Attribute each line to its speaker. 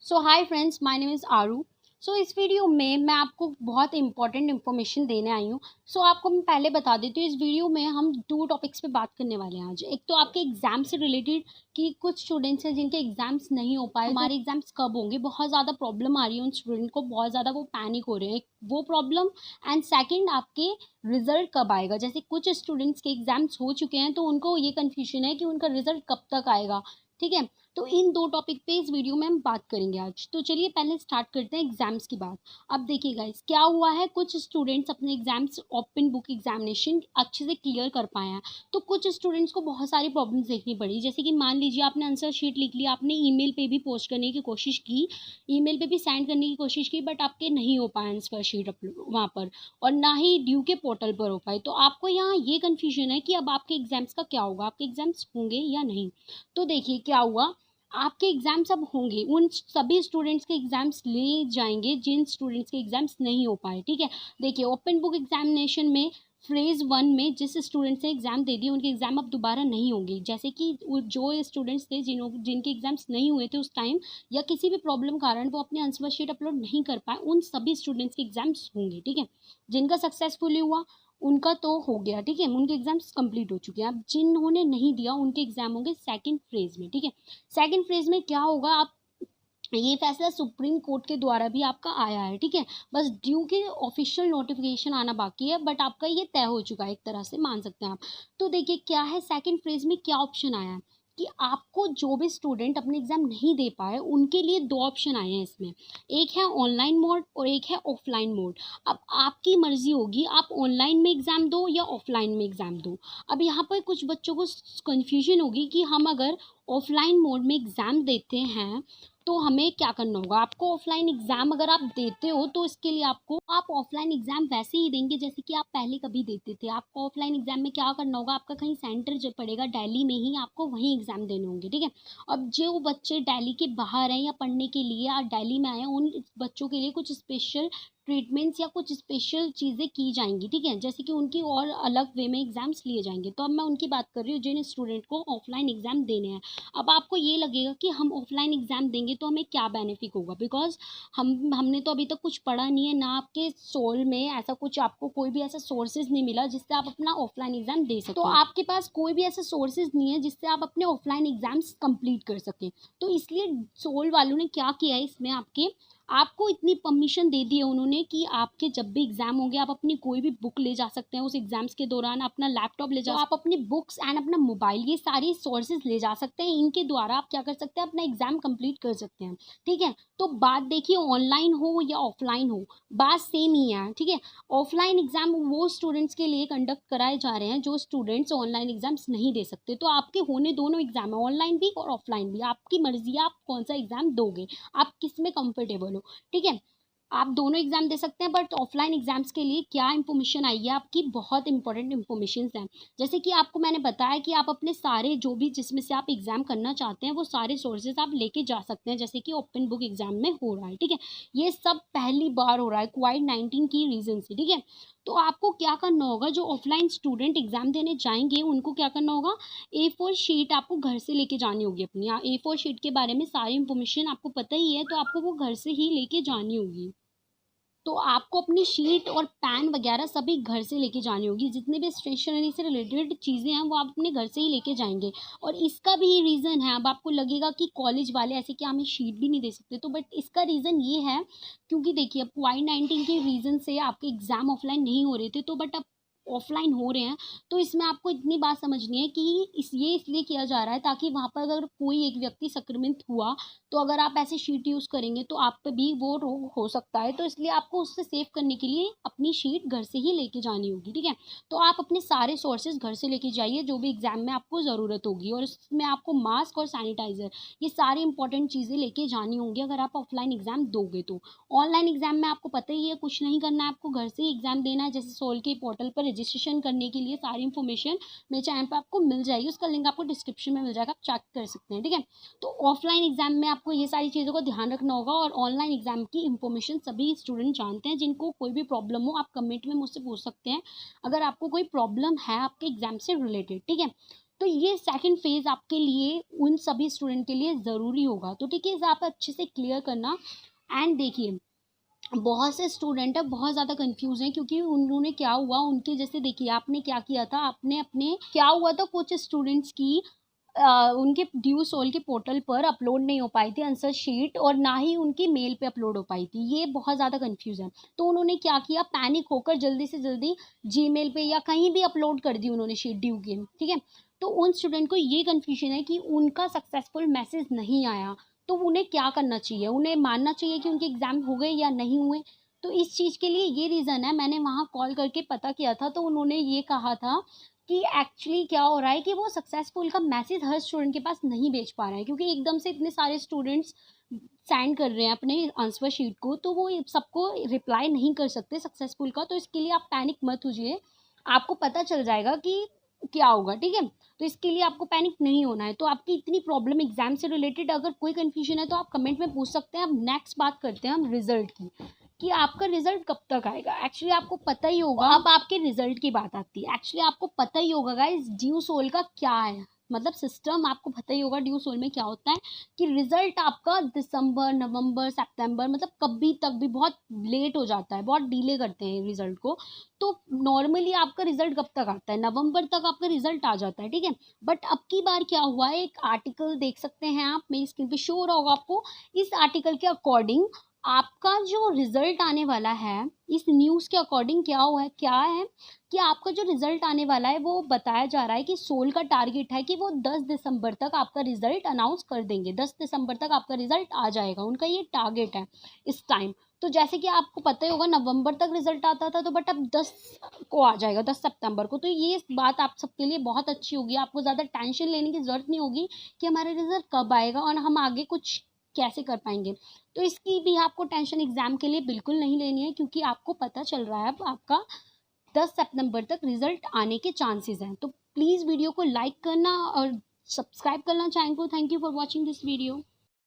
Speaker 1: So hi friends, my name is Aaru. So इस video में मैं आपको बहुत इंपॉर्टेंट इन्फॉर्मेशन देने आई हूँ। आपको मैं पहले बता देती हूँ, इस वीडियो में हम 2 टॉपिक्स पे बात करने वाले हैं आज। एक तो आपके एग्ज़ाम से रिलेटेड कि कुछ स्टूडेंट्स हैं जिनके एग्ज़ाम्स नहीं हो पाए, हमारे एग्ज़ाम्स कब होंगे, बहुत ज़्यादा प्रॉब्लम आ रही है उन स्टूडेंट को, बहुत ज़्यादा वो पैनिक हो रहे हैं, एक वो प्रॉब्लम। एंड सेकंड, आपके रिज़ल्ट कब आएगा। जैसे कुछ स्टूडेंट्स के एग्ज़ाम्स हो चुके हैं तो उनको ये कन्फ्यूजन है कि उनका रिज़ल्ट कब तक आएगा, ठीक है। तो इन 2 टॉपिक पे इस वीडियो में हम बात करेंगे आज। तो चलिए पहले स्टार्ट करते हैं एग्ज़ाम्स की बात। अब देखिए गाइस, क्या हुआ है, कुछ स्टूडेंट्स अपने एग्ज़ाम्स ओपन बुक एग्ज़ामिनेशन अच्छे से क्लियर कर पाए हैं। तो कुछ स्टूडेंट्स को बहुत सारी प्रॉब्लम्स देखनी पड़ी। जैसे कि मान लीजिए आपने आंसर शीट लिख लिया, आपने ईमेल पे भी पोस्ट करने की कोशिश की, ईमेल पे भी सेंड करने की कोशिश की, बट आपके नहीं हो पाए आंसर शीट अपलोड वहाँ पर, और ना ही ड्यू के पोर्टल पर हो पाए। तो आपको यहाँ ये कन्फ्यूजन है कि अब आपके एग्ज़ाम्स का क्या होगा, आपके एग्ज़ाम्स होंगे या नहीं। तो देखिए क्या हुआ, आपके एग्ज़ाम्स अब होंगे, उन सभी स्टूडेंट्स के एग्ज़ाम्स लिए जाएँगे जिन स्टूडेंट्स के एग्ज़ाम्स नहीं हो पाए, ठीक है। देखिए ओपन बुक एग्ज़ामिनेशन में फ़ेज़ 1 में जिस स्टूडेंट्स ने एग्ज़ाम दे दिए उनके एग्ज़ाम अब दोबारा नहीं होंगे। जैसे कि वो जो स्टूडेंट्स थे जिनके एग्ज़ाम्स नहीं हुए थे उस टाइम, या किसी भी प्रॉब्लम कारण वो अपनी आंसर शीट अपलोड नहीं कर पाए, उन सभी स्टूडेंट्स के एग्ज़ाम्स होंगे, ठीक है। जिनका सक्सेसफुली हुआ उनका तो हो गया, ठीक है, उनके एग्ज़ाम्स कंप्लीट हो चुके हैं। अब जिन्होंने नहीं दिया उनके एग्ज़ाम होंगे सेकंड फ़ेज़ में, ठीक है। सेकंड फेज़ में क्या होगा, आप ये फैसला सुप्रीम कोर्ट के द्वारा भी आपका आया है, ठीक है। बस ड्यू के ऑफिशियल नोटिफिकेशन आना बाकी है, बट आपका ये तय हो चुका है, एक तरह से मान सकते हैं आप। तो देखिए क्या है, सेकंड फेज़ में क्या ऑप्शन आया है कि आपको जो भी स्टूडेंट अपने एग्ज़ाम नहीं दे पाए उनके लिए 2 ऑप्शन आए हैं इसमें। एक है ऑनलाइन मोड और एक है ऑफलाइन मोड। अब आपकी मर्ज़ी होगी, आप ऑनलाइन में एग्ज़ाम दो या ऑफलाइन में एग्ज़ाम दो। अब यहाँ पर कुछ बच्चों को कन्फ्यूजन होगी कि हम अगर ऑफलाइन मोड में एग्ज़ाम देते हैं तो हमें क्या करना होगा। आपको ऑफलाइन एग्ज़ाम अगर आप देते हो तो इसके लिए आप ऑफलाइन एग्ज़ाम वैसे ही देंगे जैसे कि आप पहले कभी देते थे। आपको ऑफलाइन एग्ज़ाम में क्या करना होगा, आपका कहीं सेंटर जो पड़ेगा दिल्ली में ही, आपको वहीं एग्ज़ाम देने होंगे, ठीक है। अब जो बच्चे दिल्ली के बाहर हैं या पढ़ने के लिए या दिल्ली में आए हैं, उन बच्चों के लिए कुछ स्पेशल ट्रीटमेंट्स या कुछ स्पेशल चीज़ें की जाएँगी, ठीक है। जैसे कि उनकी और अलग वे में एग्ज़ाम्स लिए जाएँगे। तो अब मैं उनकी बात कर रही हूँ जिन स्टूडेंट को ऑफलाइन एग्ज़ाम देने हैं। अब आपको ये लगेगा कि हम ऑफलाइन एग्ज़ाम देंगे तो हमें क्या बेनिफिट होगा, बिकॉज़ हमने तो अभी तक कुछ पढ़ा नहीं है, ना आपके सोल में ऐसा कुछ, आपको कोई भी ऐसा सोर्सेज़ नहीं मिला जिससे आप अपना ऑफलाइन एग्ज़ाम दे सकें। तो आपके पास कोई भी ऐसा सोर्सेज़ नहीं है जिससे आप अपने ऑफलाइन एग्ज़ाम्स कंप्लीट कर सकें। तो इसलिए सोल वालों ने क्या किया है इसमें, आपको इतनी परमिशन दे दी है उन्होंने कि आपके जब भी एग्ज़ाम होंगे आप अपनी कोई भी बुक ले जा सकते हैं उस एग्ज़ाम्स के दौरान, अपना लैपटॉप ले जा, तो आप अपनी बुक्स एंड अपना मोबाइल, ये सारी सोर्सेज़ ले जा सकते हैं। इनके द्वारा आप क्या कर सकते हैं, अपना एग्ज़ाम कंप्लीट कर सकते हैं, ठीक है। तो बात देखिए ऑनलाइन हो या ऑफलाइन हो, बात सेम ही है, ठीक है। ऑफलाइन एग्ज़ाम वो स्टूडेंट्स के लिए कंडक्ट कराए जा रहे हैं जो स्टूडेंट्स ऑनलाइन एग्ज़ाम्स नहीं दे सकते। तो आपके होने दोनों एग्ज़ाम है, ऑनलाइन भी और ऑफलाइन भी। आपकी मर्ज़ी है आप कौन-सा एग्ज़ाम दोगे, आप किस में कंफर्टेबल हो, ठीक है। आप दोनों एग्ज़ाम दे सकते हैं, बट ऑफलाइन एग्ज़ाम्स के लिए क्या इन्फॉर्मेशन आई है आपकी, बहुत इंपॉर्टेंट इन्फॉर्मेशंस हैं। जैसे कि आपको मैंने बताया कि आप अपने सारे जो भी जिसमें से आप एग्ज़ाम करना चाहते हैं वो सारे सोर्सेज़ आप लेके जा सकते हैं, जैसे कि ओपन बुक एग्ज़ाम में हो रहा है, ठीक है। ये सब पहली बार हो रहा है कोविड-19 की रीज़न से, ठीक है। तो आपको क्या करना होगा, जो ऑफलाइन स्टूडेंट एग्ज़ाम देने जाएँगे उनको क्या करना होगा, A4 शीट आपको घर से लेके जानी होगी अपनी। A4 शीट के बारे में सारी इन्फॉर्मेशन आपको पता ही है, तो आपको वो घर से ही लेके जानी होगी। तो आपको अपनी शीट और पेन वगैरह सभी घर से लेके जानी होगी। जितने भी स्टेशनरी से रिलेटेड चीज़ें हैं वो आप अपने घर से ही लेके जाएँगे। और इसका भी रीज़न है, अब आपको लगेगा कि कॉलेज वाले ऐसे क्या हमें शीट भी नहीं दे सकते, तो बट इसका रीज़न ये है क्योंकि देखिए अब कोविड-19 के रीज़न से आपके एग्ज़ाम ऑफलाइन नहीं हो रहे थे, तो बट अब ऑफलाइन हो रहे हैं। तो इसमें आपको इतनी बात समझनी है कि ये इसलिए किया जा रहा है ताकि वहाँ पर अगर कोई एक व्यक्ति संक्रमित हुआ, तो अगर आप ऐसे शीट यूज़ करेंगे तो आप पे भी वो रोग हो सकता है। तो इसलिए आपको उससे सेव करने के लिए अपनी शीट घर से ही लेके जानी होगी, ठीक है। तो आप अपने सारे सोर्सेज़ घर से लेके जाइए जो भी एग्ज़ाम में आपको ज़रूरत होगी, और इसमें आपको मास्क और सैनिटाइज़र, ये सारी इंपॉर्टेंट चीज़ें लेके जानी होंगी अगर आप ऑफलाइन एग्ज़ाम दोगे तो। ऑनलाइन एग्ज़ाम में आपको पता ही है कुछ नहीं करना है, आपको घर से ही एग्ज़ाम देना है। जैसे सोल के पोर्टल पर रजिस्ट्रेशन करने के लिए सारी इन्फॉर्मेशन मेरे चैनल पे आपको मिल जाएगी, उसका लिंक आपको डिस्क्रिप्शन में मिल जाएगा, आप चेक कर सकते हैं, ठीक है। तो ऑफलाइन एग्ज़ाम में आपको ये सारी चीज़ों का ध्यान रखना होगा, और ऑनलाइन एग्ज़ाम की इन्फॉर्मेशन सभी स्टूडेंट जानते हैं। जिनको कोई भी प्रॉब्लम हो आप कमेंट में मुझसे पूछ सकते हैं, अगर आपको कोई प्रॉब्लम है आपके एग्ज़ाम से रिलेटेड, ठीक है। तो ये सेकंड फेज़ आपके लिए उन सभी स्टूडेंट के लिए ज़रूरी होगा। तो ठीक है, इसे आप अच्छे से क्लियर करना। एंड देखिए, बहुत से स्टूडेंट अब बहुत ज़्यादा कंफ्यूज हैं, क्योंकि उन्होंने क्या हुआ उनके जैसे, देखिए आपने क्या किया था, आपने अपने क्या हुआ था कुछ स्टूडेंट्स की उनके ड्यू सोल के पोर्टल पर अपलोड नहीं हो पाई थी आंसर शीट, और ना ही उनकी मेल पे अपलोड हो पाई थी। ये बहुत ज़्यादा कंफ्यूज है। तो उन्होंने क्या किया, पैनिक होकर जल्दी से जल्दी जीमेल पे या कहीं भी अपलोड कर दी उन्होंने शीट ड्यू की, ठीक है। तो उन स्टूडेंट को ये कन्फ्यूजन है कि उनका सक्सेसफुल मैसेज नहीं आया, तो उन्हें क्या करना चाहिए, उन्हें मानना चाहिए कि उनके एग्ज़ाम हो गए या नहीं हुए। तो इस चीज़ के लिए ये रीज़न है, मैंने वहाँ कॉल करके पता किया था, तो उन्होंने ये कहा था कि एक्चुअली क्या हो रहा है कि वो सक्सेसफुल का मैसेज हर स्टूडेंट के पास नहीं भेज पा रहा है, क्योंकि एकदम से इतने सारे स्टूडेंट्स सेंड कर रहे हैं अपने आंसर शीट को, तो वो सबको रिप्लाई नहीं कर सकते सक्सेसफुल का। तो इसके लिए आप पैनिक मत होइए, आपको पता चल जाएगा कि क्या होगा, ठीक है। तो इसके लिए आपको पैनिक नहीं होना है। तो आपकी इतनी प्रॉब्लम एग्जाम से रिलेटेड अगर कोई कंफ्यूजन है तो आप कमेंट में पूछ सकते हैं। अब नेक्स्ट बात करते हैं हम रिजल्ट की, कि आपका रिजल्ट कब तक आएगा। एक्चुअली आपको पता ही होगा, अब आपके रिजल्ट की बात आती है। एक्चुअली आपको पता ही होगा गाइस ड्यू सोल का क्या है, मतलब सिस्टम आपको पता ही होगा ड्यू सोल में क्या होता है, कि रिजल्ट आपका दिसंबर, नवंबर, सितंबर, मतलब कभी तक भी बहुत लेट हो जाता है, बहुत डिले करते हैं रिजल्ट को। तो नॉर्मली आपका रिजल्ट कब तक आता है, नवंबर तक आपका रिजल्ट आ जाता है, ठीक है। बट अब की बार क्या हुआ है, एक आर्टिकल देख सकते हैं आप, मेरी स्क्रीन पे शो हो रहा होगा आपको। इस आर्टिकल के अकॉर्डिंग आपका जो रिजल्ट आने वाला है, इस न्यूज़ के अकॉर्डिंग क्या है कि आपका जो रिजल्ट आने वाला है वो बताया जा रहा है कि सोल का टारगेट है कि वो 10 दिसंबर तक आपका रिजल्ट अनाउंस कर देंगे। 10 दिसंबर तक आपका रिजल्ट आ जाएगा, उनका ये टारगेट है इस टाइम। तो जैसे कि आपको पता ही होगा नवंबर तक रिजल्ट आता था, तो बट अब 10 को आ जाएगा, 10 सितंबर को। तो ये बात आप सबके लिए बहुत अच्छी होगी, आपको ज़्यादा टेंशन लेने की ज़रूरत नहीं होगी कि हमारा रिजल्ट कब आएगा और हम आगे कुछ कैसे कर पाएंगे। तो इसकी भी आपको टेंशन एग्ज़ाम के लिए बिल्कुल नहीं लेनी है, क्योंकि आपको पता चल रहा है अब आपका 10 सितंबर तक रिजल्ट आने के चांसेस हैं। तो प्लीज़ वीडियो को लाइक करना और सब्सक्राइब करना चैनल को। Thank you for watching this video.